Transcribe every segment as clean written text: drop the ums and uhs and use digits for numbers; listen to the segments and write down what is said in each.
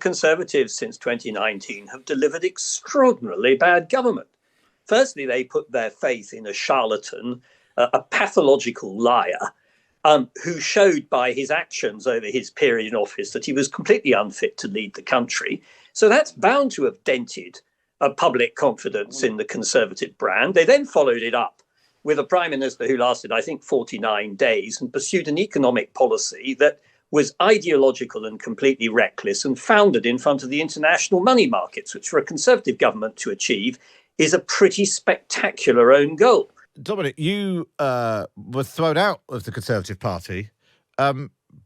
Conservatives since 2019 have delivered extraordinarily bad government. Firstly, they put their faith in a charlatan, a pathological liar, who showed by his actions over his period in office that he was completely unfit to lead the country. So that's bound to have dented public confidence in the Conservative brand. They then followed it up with a prime minister who lasted, I think, 49 days and pursued an economic policy that was ideological and completely reckless and founded in front of the international money markets, which for a Conservative government to achieve is a pretty spectacular own goal. Dominic, you were thrown out of the Conservative Party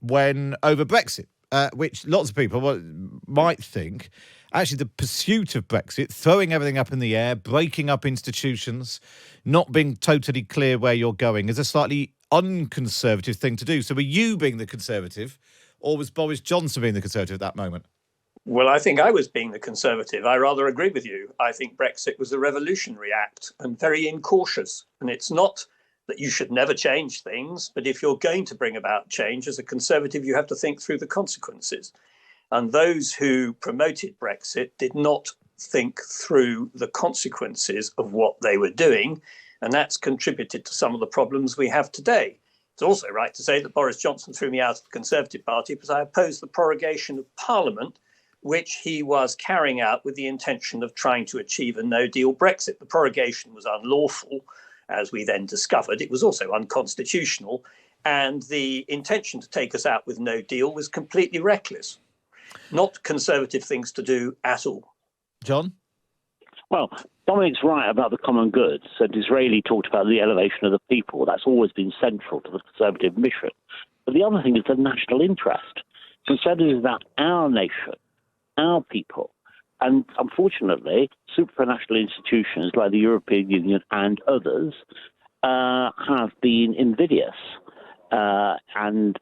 when over Brexit, which lots of people might think actually the pursuit of Brexit, throwing everything up in the air, breaking up institutions, not being totally clear where you're going is a slightly unconservative thing to do. So were you being the Conservative or was Boris Johnson being the Conservative at that moment? Well, I think I was being the Conservative. I rather agree with you. I think Brexit was a revolutionary act and very incautious. And it's not that you should never change things, but if you're going to bring about change as a Conservative, you have to think through the consequences. And those who promoted Brexit did not think through the consequences of what they were doing. And that's contributed to some of the problems we have today. It's also right to say that Boris Johnson threw me out of the Conservative Party because I opposed the prorogation of Parliament, which he was carrying out with the intention of trying to achieve a no-deal Brexit. The prorogation was unlawful, as we then discovered. It was also unconstitutional, and the intention to take us out with no deal was completely reckless. Not Conservative things to do at all. John? Well, Dominic's right about the common goods, and Disraeli talked about the elevation of the people. That's always been central to the Conservative mission. But the other thing is the national interest. Conservatives that our nation, our people, and unfortunately, supranational institutions like the European Union and others have been invidious. And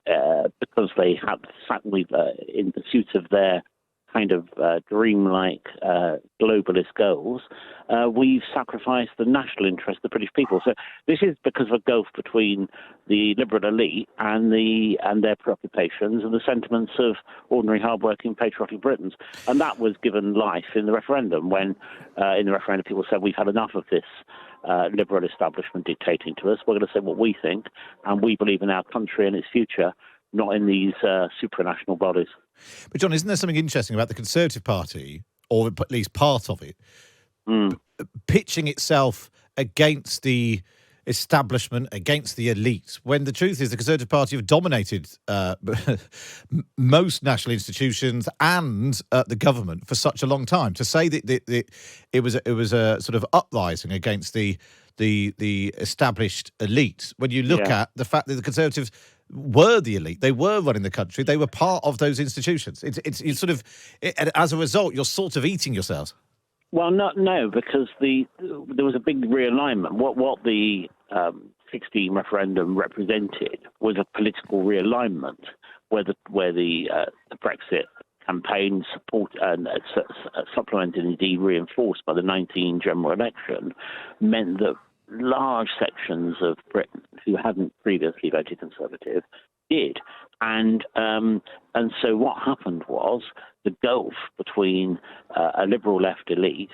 because they have certainly in pursuit of their kind of dreamlike globalist goals, we've sacrificed the national interest of the British people. So this is because of a gulf between the liberal elite and their preoccupations and the sentiments of ordinary, hardworking, patriotic Britons. And that was given life in the referendum when, in the referendum, people said we've had enough of this liberal establishment dictating to us. We're going to say what we think, and we believe in our country and its future, not in these supranational bodies. But John, isn't there something interesting about the Conservative Party, or at least part of it, pitching itself against the establishment, against the elite, when the truth is the Conservative Party have dominated most national institutions and the government for such a long time? To say that it was a sort of uprising against the established elite, when you look at the fact that the Conservatives were the elite, they were running the country, they were part of those institutions. It's sort of, as a result, you're sort of eating yourselves. Well, no, because there was a big realignment. What the 16 referendum represented was a political realignment, where the Brexit campaign support and supplemented and indeed reinforced by the 19 general election meant that large sections of Britain who hadn't previously voted Conservative did. And so what happened was the gulf between a liberal left elite,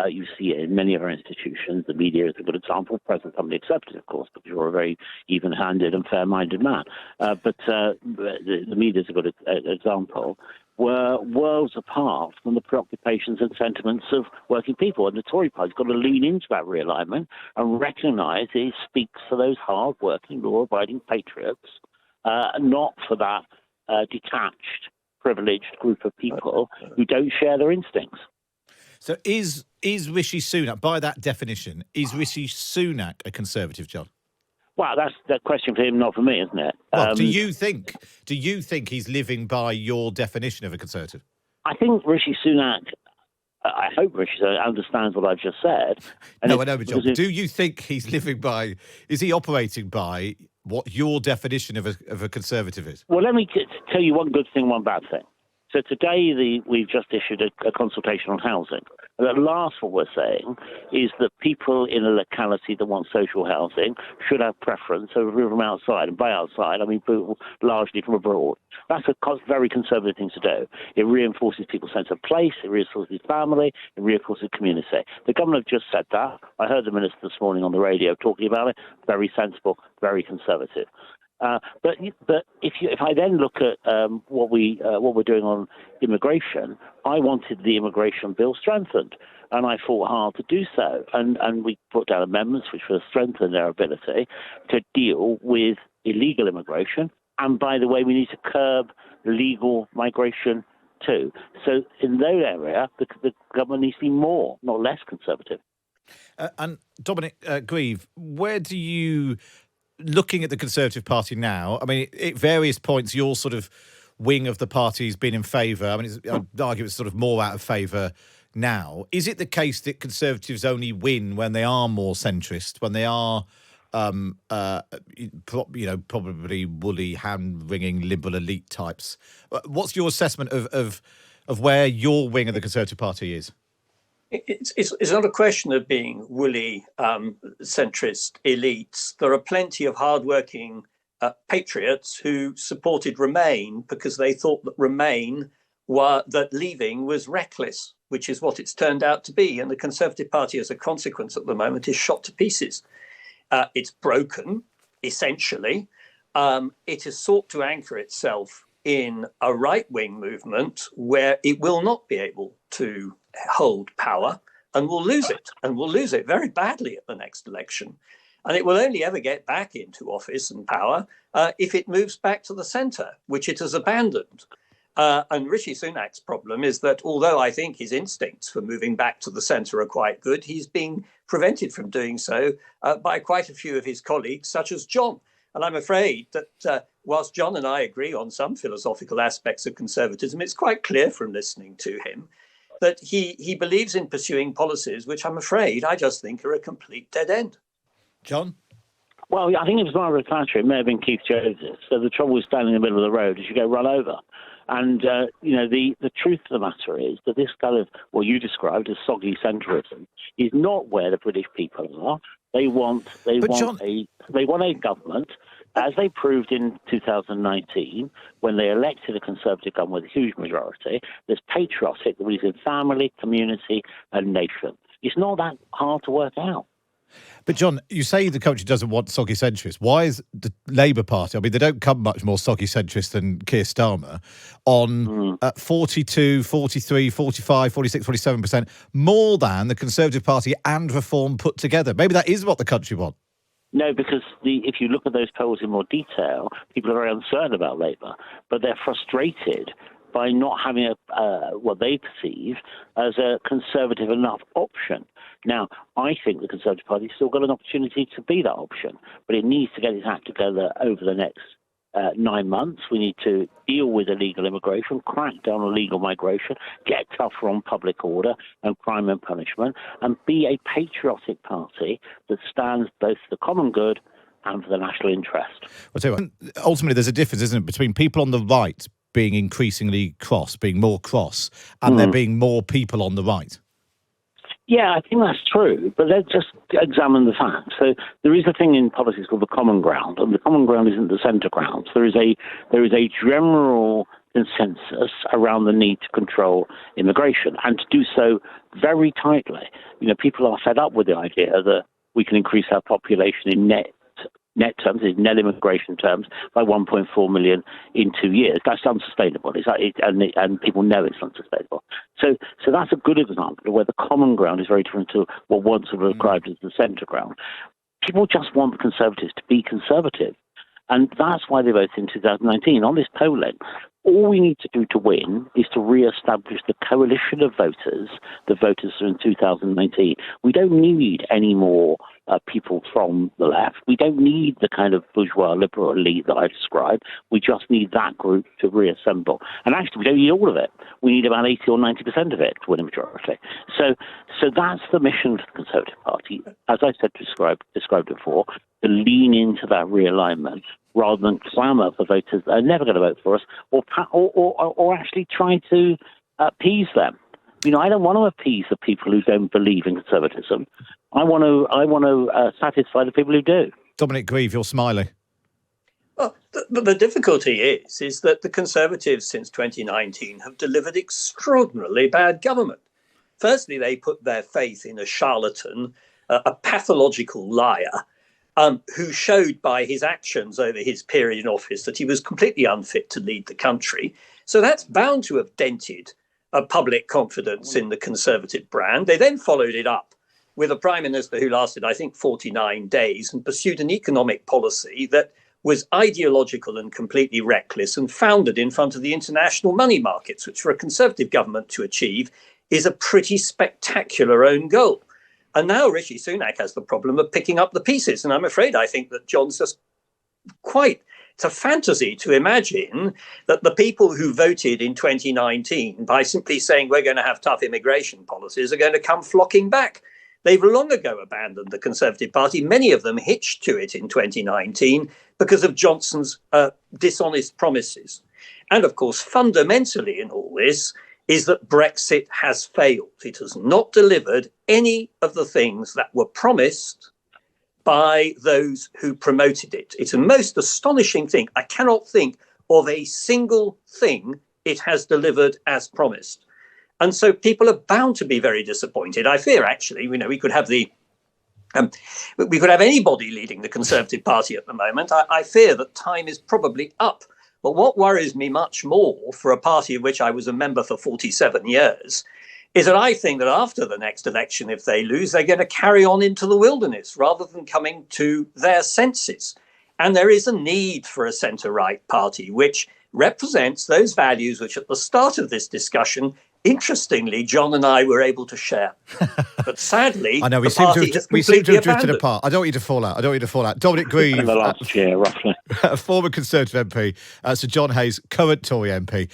you see it in many of our institutions. The media is a good example, present company accepted, of course, because you're a very even-handed and fair-minded man. But the media is a good example, were worlds apart from the preoccupations and sentiments of working people. And the Tory party's got to lean into that realignment and recognise it speaks for those hard-working, law-abiding patriots, not for that detached, privileged group of people who don't share their instincts. So is Rishi Sunak, by that definition, is Rishi Sunak a Conservative, John? Well, that's the question for him, not for me, isn't it? Well, do you think he's living by your definition of a Conservative? I think Rishi Sunak, I hope Rishi Sunak understands what I've just said. No, I know, but John, do you think he's living by, is he operating by what your definition of a Conservative is? Well, let me tell you one good thing, one bad thing. So today we've just issued a consultation on housing, And at last, what we're saying is that people in a locality that want social housing should have preference over people from outside. And by outside, I mean people largely from abroad. That's a very conservative thing to do. It reinforces people's sense of place, it reinforces family, it reinforces community. The government have just said that. I heard the minister this morning on the radio talking about it. Very sensible, very conservative. But if I then look at what we're doing on immigration, I wanted the immigration bill strengthened, and I fought hard to do so. And we put down amendments which will strengthen their ability to deal with illegal immigration. And by the way, we need to curb legal migration too. So in that area, the government needs to be more, not less conservative. And Dominic Grieve, where do you, looking at the Conservative Party now, I mean, at various points, your sort of wing of the party has been in favour. I mean, I'd argue it's sort of more out of favour now. Is it the case that Conservatives only win when they are more centrist, when they are, probably woolly, hand-wringing liberal elite types? What's your assessment of where your wing of the Conservative Party is? It's not a question of being woolly centrist elites. There are plenty of hardworking patriots who supported Remain because they thought that leaving was reckless, which is what it's turned out to be. And the Conservative Party, as a consequence at the moment, is shot to pieces. It's broken, essentially. It has sought to anchor itself in a right-wing movement where it will not be able to hold power and will lose it very badly at the next election. And it will only ever get back into office and power if it moves back to the centre, which it has abandoned. And Rishi Sunak's problem is that although I think his instincts for moving back to the centre are quite good, he's being prevented from doing so by quite a few of his colleagues, such as John. And I'm afraid that whilst John and I agree on some philosophical aspects of conservatism, it's quite clear from listening to him that he believes in pursuing policies which I'm afraid I just think are a complete dead end. John? Well, I think it was Margaret Thatcher. It may have been Keith Joseph. So the trouble with standing in the middle of the road is you get run over. And, the truth of the matter is that this kind of what you described as soggy centrism is not where the British people are. They want a government, as they proved in 2019, when they elected a Conservative government with a huge majority, that's patriotic, that believes in family, community, and nation. It's not that hard to work out. But, John, you say the country doesn't want soggy centrists. Why is the Labour Party, I mean, they don't come much more soggy centrist than Keir Starmer, on 42, 43, 45, 46, 47%, more than the Conservative Party and Reform put together? Maybe that is what the country wants. No, because if you look at those polls in more detail, people are very uncertain about Labour, but they're frustrated by not having what they perceive as a conservative enough option. Now, I think the Conservative Party's still got an opportunity to be that option, but it needs to get its act together over the next 9 months. We need to deal with illegal immigration, crack down on illegal migration, get tougher on public order and crime and punishment, and be a patriotic party that stands both for the common good and for the national interest. I'll tell you what, ultimately, there's a difference, isn't it, between people on the right being increasingly cross, being more cross, and there being more people on the right. Yeah, I think that's true, but let's just examine the facts. So there is a thing in politics called the common ground, and the common ground isn't the centre ground. There is a general consensus around the need to control immigration and to do so very tightly. People are fed up with the idea that we can increase our population in net terms, in net immigration terms, by 1.4 million in 2 years. That's unsustainable, and people know it's unsustainable. So that's a good example of where the common ground is very different to what once was described as the centre ground. People just want the Conservatives to be conservative, and that's why they voted in 2019. On this polling, all we need to do to win is to re-establish the coalition of voters that voted in 2019. We don't need any more people from the left. We don't need the kind of bourgeois liberal elite that I described. We just need that group to reassemble. And actually, we don't need all of it. We need about 80 or 90% of it to win a majority. So that's the mission of the Conservative Party, as I said, described before, to lean into that realignment rather than clamour for voters that are never going to vote for us or actually try to appease them. I don't want to appease the people who don't believe in conservatism. I want to satisfy the people who do. Dominic Grieve, you're smiling. Well, the difficulty is that the Conservatives since 2019 have delivered extraordinarily bad government. Firstly, they put their faith in a charlatan, a pathological liar, who showed by his actions over his period in office that he was completely unfit to lead the country. So that's bound to have dented public confidence in the Conservative brand. They then followed it up with a Prime Minister who lasted, I think, 49 days and pursued an economic policy that was ideological and completely reckless and founded in front of the international money markets, which for a Conservative government to achieve is a pretty spectacular own goal. And now Rishi Sunak has the problem of picking up the pieces. And I'm afraid I think that John's just it's a fantasy to imagine that the people who voted in 2019 by simply saying we're going to have tough immigration policies are going to come flocking back. They've long ago abandoned the Conservative Party. Many of them hitched to it in 2019 because of Johnson's dishonest promises. And of course, fundamentally in all this is that Brexit has failed. It has not delivered any of the things that were promised by those who promoted it. It's a most astonishing thing. I cannot think of a single thing it has delivered as promised. And so people are bound to be very disappointed. I fear, actually, we could have anybody leading the Conservative Party at the moment. I fear that time is probably up. But what worries me much more for a party of which I was a member for 47 years is that I think that after the next election, if they lose, they're going to carry on into the wilderness rather than coming to their senses. And there is a need for a centre-right party which represents those values which at the start of this discussion, interestingly, John and I were able to share. But sadly, I know we the seem party to has have completely drifted abandoned. apart. I don't want you to fall out. Dominic Grieve, In the last year, roughly. former Conservative MP, Sir John Hayes, current Tory MP.